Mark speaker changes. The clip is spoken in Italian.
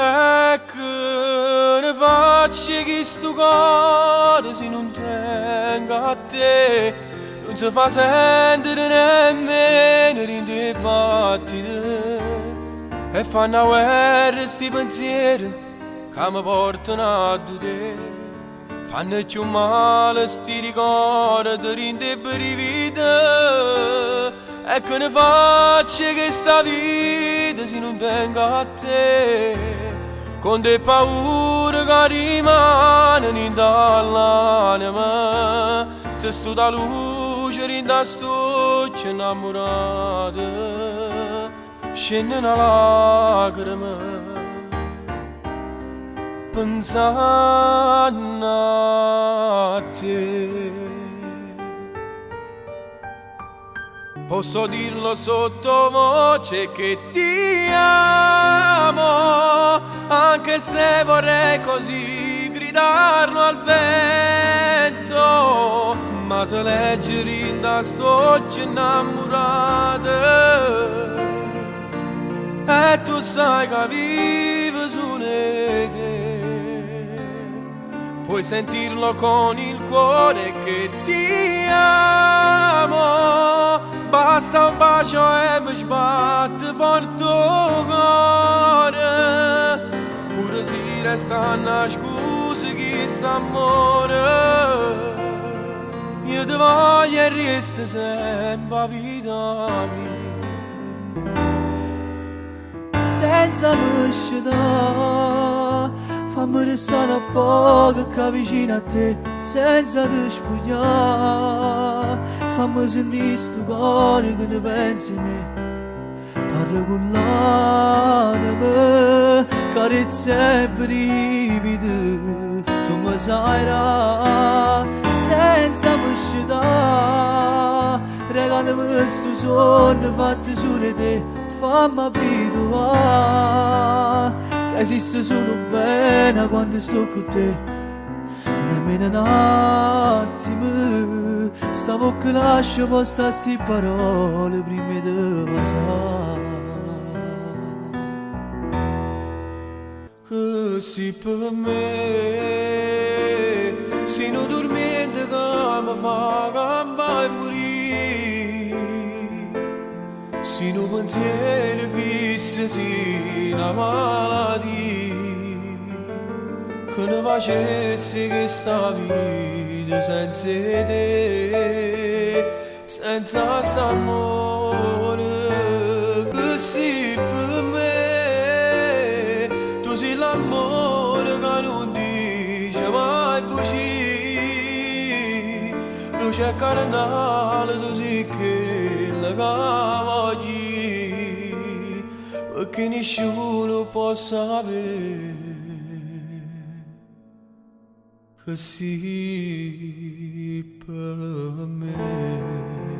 Speaker 1: E che ne faccio che sto cuore se non tengo a te? Non si fa sentire nemmeno in dei battiti. E fanno guerra sti pensieri che mi portano a te. Fanno più male sti ricordi in dei brividi. E che ne faccio che sta vita se non tengo a te? Con le paure che rimangono dall'anima, se sto da luce rinda sto innamorato, scende una lacrima pensando a te. Posso dirlo sottovoce che ti amo, anche se vorrei così gridarlo al vento, ma se leggere in da sto innamorato, e tu sai che vivo su di te, puoi sentirlo con il cuore che ti amo. Basta un bacio e mi sbatte forte il cuore, pure se resta una scusa che sta amore. Io ti voglio e resta sempre vita mia.
Speaker 2: Senza muscita, fammi restare un poco che vicino a te, senza ti spogliare, fammi sentire sto cuore che ne pensi a me. Parlo con l'anima, carezze e brividi, tu mi sai senza muscita, regalami questo sonno fatto su di te, fammi abituare, che esiste solo bene quando sto con te. Nemmeno un attimo, stavo che lascio posto a sti parole prima di passare.
Speaker 1: Così per me, se non dormendo che mi fa gamba e morire, se non pensieri fissi si una malattia, che ne facessi che sta vita senza te, senza st'amore. Così per me, tu sei l'amore che non dice mai bugie, luce carnale tu sei quella che voglio, perché nessuno può sapere che sei per me.